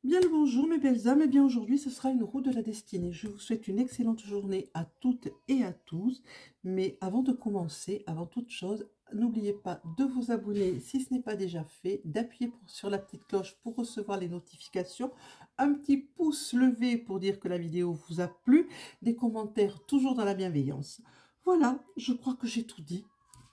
Bien le bonjour mes belles âmes, et bien aujourd'hui ce sera une roue de la destinée. Je vous souhaite une excellente journée à toutes et à tous. Mais avant de commencer, avant toute chose, n'oubliez pas de vous abonner si ce n'est pas déjà fait, d'appuyer sur la petite cloche pour recevoir les notifications, un petit pouce levé pour dire que la vidéo vous a plu, des commentaires toujours dans la bienveillance. Voilà, je crois que j'ai tout dit.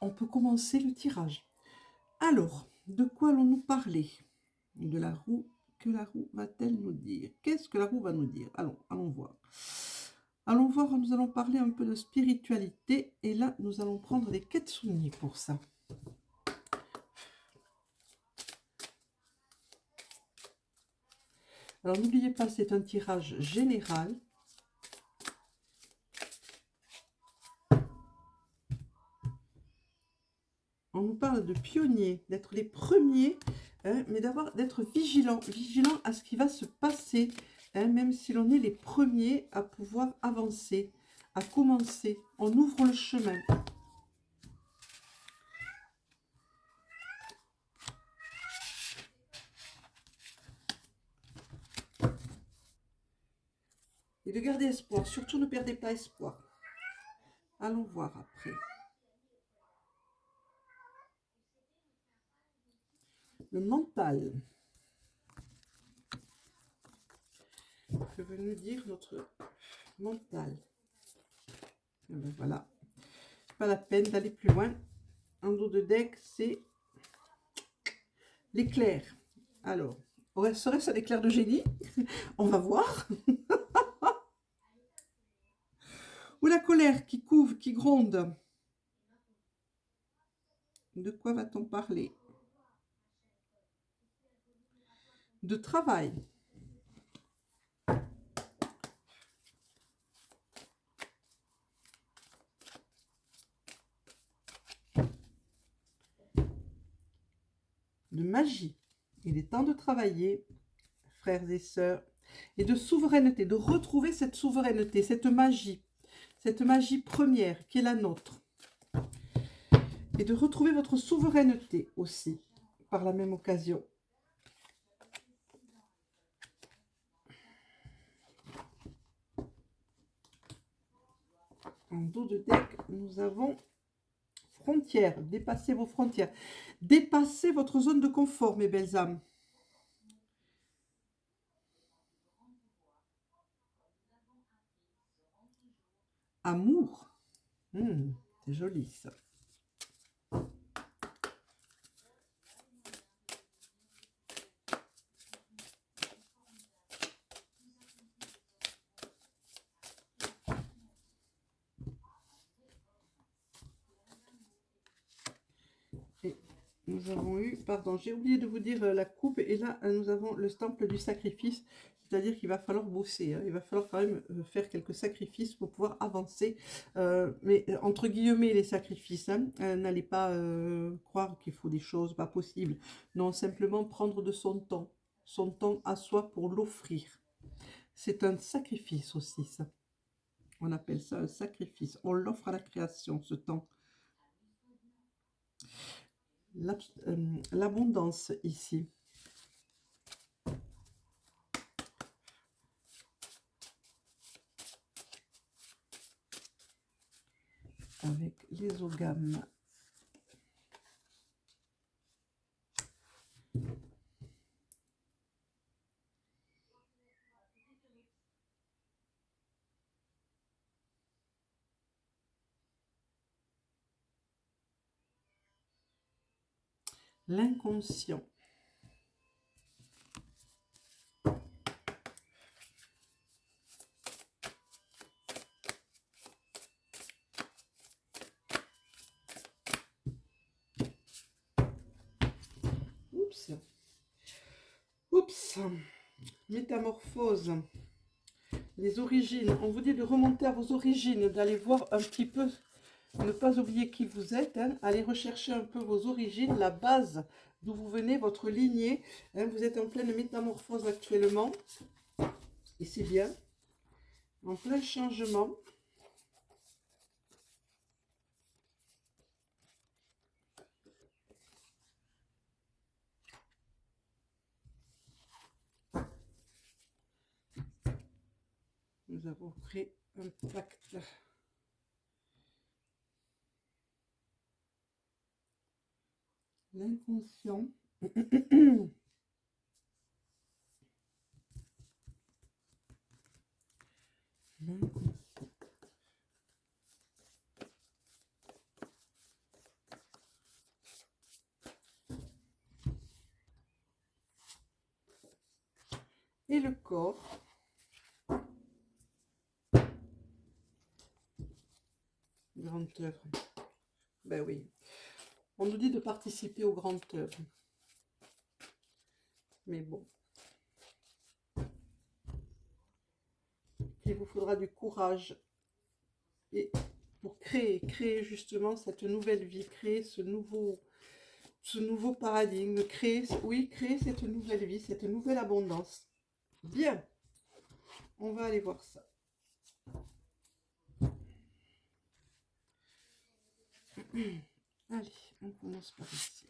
On peut commencer le tirage. Alors, de quoi allons-nous parler? De la roue. Que la roue va-t-elle nous dire? Qu'est-ce que la roue va nous dire? Allons voir. Allons voir, nous allons parler un peu de spiritualité. Et là, nous allons prendre les Ketsuni pour ça. Alors, n'oubliez pas, c'est un tirage général. On nous parle de pionniers, d'être les premiers, hein, mais d'être vigilant à ce qui va se passer, hein, même si l'on est les premiers à pouvoir avancer, à commencer. On ouvre le chemin. Et de garder espoir, surtout ne perdez pas espoir. Allons voir après. Le mental. Que veut nous dire notre mental? Et ben voilà. Pas la peine d'aller plus loin. En dos de deck, c'est l'éclair. Alors, serait-ce un éclair de génie? On va voir. Ou la colère qui couve, qui gronde. De quoi va-t-on parler? De travail. De magie. Il est temps de travailler, frères et sœurs, et de souveraineté, de retrouver cette souveraineté, cette magie première qui est la nôtre. Et de retrouver votre souveraineté aussi, par la même occasion. En dos de deck, nous avons frontières, dépassez vos frontières. Dépassez votre zone de confort, mes belles âmes. Amour. C'est joli ça. Et nous avons eu, pardon, j'ai oublié de vous dire la coupe, et là nous avons le temple du sacrifice, c'est-à-dire qu'il va falloir bosser, hein. Il va falloir quand même faire quelques sacrifices pour pouvoir avancer, mais entre guillemets les sacrifices, hein, n'allez pas croire qu'il faut des choses pas possibles, non, simplement prendre de son temps à soi pour l'offrir. C'est un sacrifice aussi, ça. On appelle ça un sacrifice. On l'offre à la création, ce temps. L'abondance ici. Avec les ogames. L'inconscient. Oups. Oups. Métamorphose. Les origines. On vous dit de remonter à vos origines, d'aller voir un petit peu, ne pas oublier qui vous êtes, hein. Allez rechercher un peu vos origines, la base d'où vous venez, votre lignée, hein. Vous êtes en pleine métamorphose actuellement, et c'est bien, en plein changement. nous avons créé un pacte. L'inconscient. Et le corps. Grande œuvre. Ben oui. On nous dit de participer aux grandes œuvres. Mais bon. Il vous faudra du courage. Et pour créer justement cette nouvelle vie, créer ce nouveau paradigme, créer cette nouvelle vie, cette nouvelle abondance. Bien. On va aller voir ça. Allez, on commence par ici.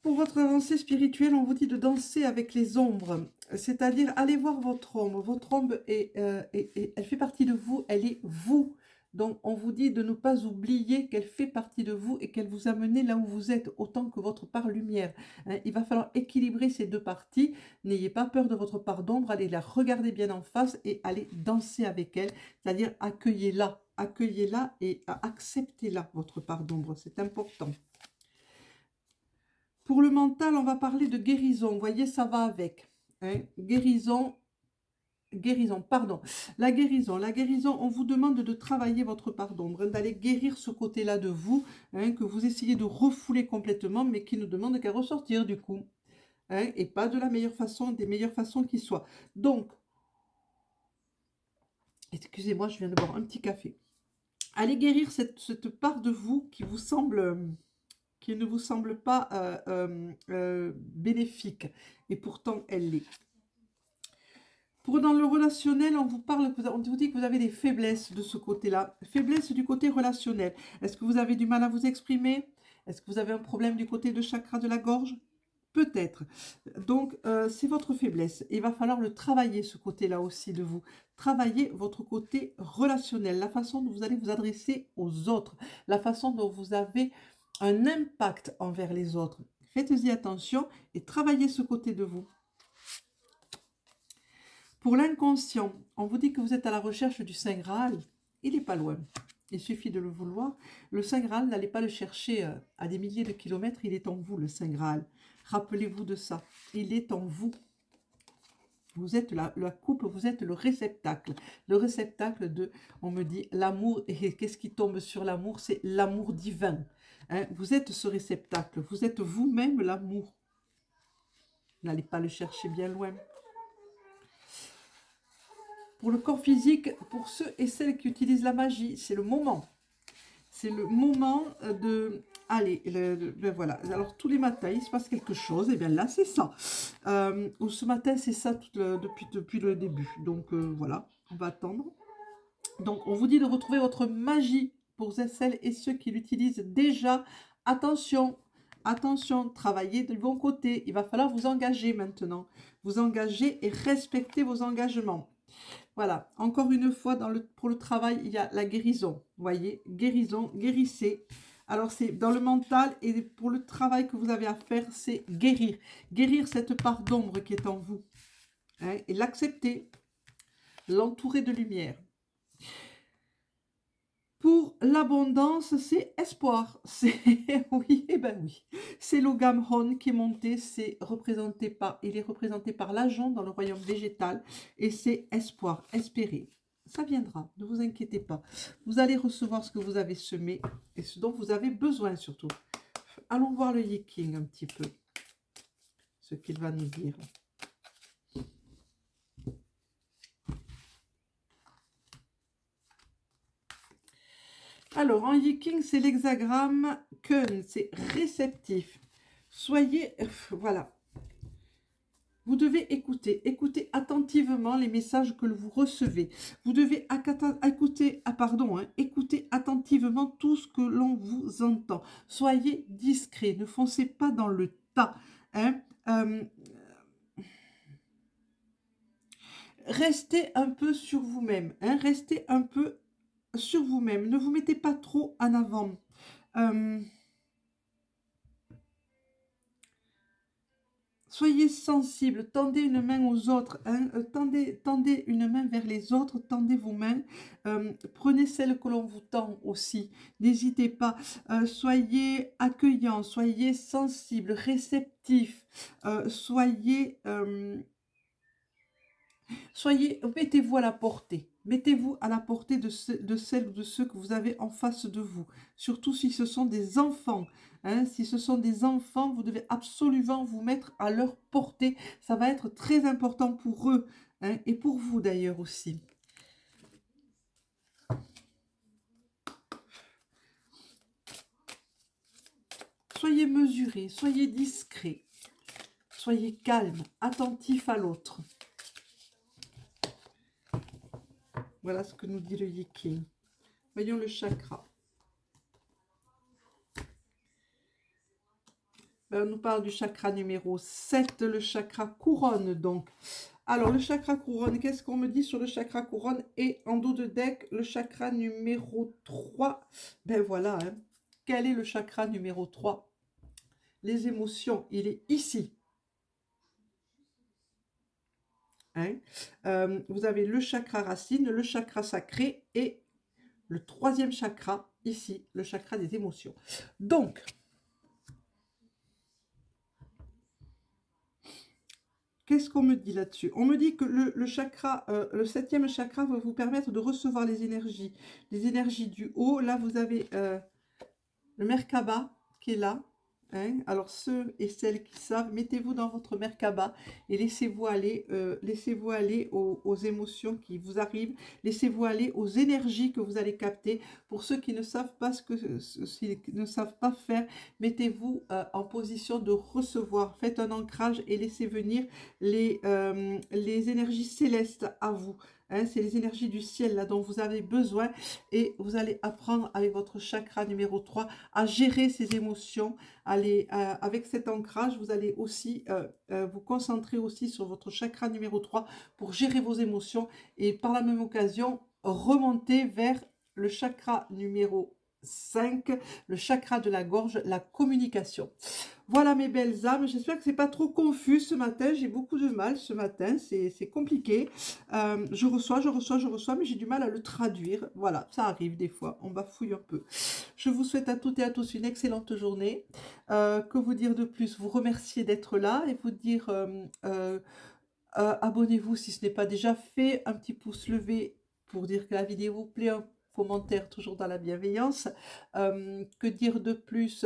Pour votre avancée spirituelle, on vous dit de danser avec les ombres. C'est-à-dire, allez voir votre ombre. Votre ombre, elle fait partie de vous, elle est vous. Donc, on vous dit de ne pas oublier qu'elle fait partie de vous et qu'elle vous a mené là où vous êtes, autant que votre part lumière. Hein, il va falloir équilibrer ces deux parties. N'ayez pas peur de votre part d'ombre, allez la regarder bien en face et allez danser avec elle. C'est-à-dire, accueillez-la et acceptez-la, votre part d'ombre. C'est important. Pour le mental, on va parler de guérison. Vous voyez, ça va avec. Hein. Guérison, pardon. La guérison, on vous demande de travailler votre part d'ombre, d'aller guérir ce côté-là de vous, hein, que vous essayez de refouler complètement, mais qui ne demande qu'à ressortir du coup. Hein, et pas de la meilleure façon, des meilleures façons qui soient. Donc, excusez-moi, je viens de boire un petit café. Allez guérir cette part de vous qui vous semble... qui ne vous semble pas bénéfique, et pourtant elle l'est. Pour dans le relationnel, on vous dit que vous avez des faiblesses de ce côté-là, faiblesses du côté relationnel. Est-ce que vous avez du mal à vous exprimer? Est-ce que vous avez un problème du côté de chakra de la gorge? Peut-être. Donc, c'est votre faiblesse. Il va falloir le travailler, ce côté-là aussi de vous. Travailler votre côté relationnel, la façon dont vous allez vous adresser aux autres, la façon dont vous avez un impact envers les autres. Faites-y attention et travaillez ce côté de vous. Pour l'inconscient, on vous dit que vous êtes à la recherche du Saint Graal. Il n'est pas loin. Il suffit de le vouloir. Le Saint Graal, n'allez pas le chercher à des milliers de kilomètres. Il est en vous, le Saint Graal. Rappelez-vous de ça. Il est en vous. Vous êtes la coupe, vous êtes le réceptacle. Le réceptacle de, on me dit, l'amour. Et qu'est-ce qui tombe sur l'amour? C'est l'amour divin. Hein, vous êtes ce réceptacle. Vous êtes vous-même l'amour. N'allez pas le chercher bien loin. Pour le corps physique, pour ceux et celles qui utilisent la magie, c'est le moment. C'est le moment de... Allez, voilà. Alors, tous les matins, il se passe quelque chose. Et bien là, c'est ça. Ou ce matin, c'est ça depuis le début. Donc, voilà, on va attendre. Donc, on vous dit de retrouver votre magie pour celles et ceux qui l'utilisent déjà. Attention, attention, travaillez de bon côté. Il va falloir vous engager maintenant. Vous engager et respecter vos engagements. Voilà, encore une fois, pour le travail, il y a la guérison. Vous voyez, guérison, guérissez. Alors, c'est dans le mental et pour le travail que vous avez à faire, c'est guérir. Guérir cette part d'ombre qui est en vous. Hein, et l'accepter, l'entourer de lumière. Pour l'abondance, c'est espoir. Oui, eh ben oui. C'est l'Ogamhon qui est monté, il est représenté par l'agent dans le royaume végétal et c'est espoir, espérer. Ça viendra, ne vous inquiétez pas. Vous allez recevoir ce que vous avez semé et ce dont vous avez besoin surtout. Allons voir le Yiking un petit peu, ce qu'il va nous dire. Alors, en Yiking, c'est l'hexagramme Kun, c'est réceptif. Soyez, voilà. Vous devez écouter attentivement les messages que vous recevez. Vous devez écouter attentivement tout ce que l'on vous entend. Soyez discret, ne foncez pas dans le tas. Hein. restez un peu sur vous-même, hein, restez un peu sur vous-même, ne vous mettez pas trop en avant. Soyez sensible, tendez une main aux autres, hein, tendez une main vers les autres, tendez vos mains, prenez celle que l'on vous tend aussi, n'hésitez pas, soyez accueillant, soyez sensible, réceptif, mettez-vous à la portée. Mettez-vous à la portée de celles ou de ceux que vous avez en face de vous. Surtout si ce sont des enfants. Hein, si ce sont des enfants, vous devez absolument vous mettre à leur portée. Ça va être très important pour eux. Hein, et pour vous d'ailleurs aussi. Soyez mesurés, soyez discrets. Soyez calme, attentif à l'autre. Voilà ce que nous dit le Yiking. Voyons le chakra. Ben, on nous parle du chakra numéro 7, le chakra couronne donc. Alors le chakra couronne, qu'est-ce qu'on me dit sur le chakra couronne? Et en dos de deck, le chakra numéro 3. Ben voilà, hein. Quel est le chakra numéro 3? Les émotions, il est ici. Hein, vous avez le chakra racine, le chakra sacré et le troisième chakra, ici, le chakra des émotions. Donc, qu'est-ce qu'on me dit là-dessus? On me dit que le chakra, le septième chakra va vous permettre de recevoir les énergies du haut. Là, vous avez le Merkaba qui est là. Hein, alors ceux et celles qui savent, mettez-vous dans votre Merkaba et laissez-vous aller aux émotions qui vous arrivent, laissez-vous aller aux énergies que vous allez capter. Pour ceux qui ne savent pas ne savent pas faire, mettez-vous en position de recevoir, faites un ancrage et laissez venir les énergies célestes à vous. Hein, c'est les énergies du ciel là dont vous avez besoin et vous allez apprendre avec votre chakra numéro 3 à gérer ces émotions. Avec cet ancrage, vous allez aussi vous concentrer aussi sur votre chakra numéro 3 pour gérer vos émotions et par la même occasion remonter vers le chakra numéro 5, le chakra de la gorge, la communication. Voilà mes belles âmes, j'espère que c'est pas trop confus ce matin, j'ai beaucoup de mal ce matin, c'est compliqué. Je reçois, mais j'ai du mal à le traduire. Voilà, ça arrive des fois, on bafouille un peu. Je vous souhaite à toutes et à tous une excellente journée. Que vous dire de plus? Vous remercier d'être là et vous dire abonnez-vous si ce n'est pas déjà fait, un petit pouce levé pour dire que la vidéo vous plaît, un commentaire toujours dans la bienveillance. Que dire de plus?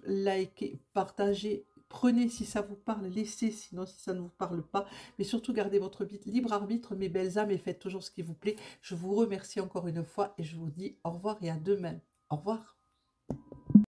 Likez, partagez, prenez si ça vous parle, laissez sinon si ça ne vous parle pas, mais surtout gardez votre libre arbitre mes belles âmes et faites toujours ce qui vous plaît. Je vous remercie encore une fois et je vous dis au revoir et à demain. Au revoir.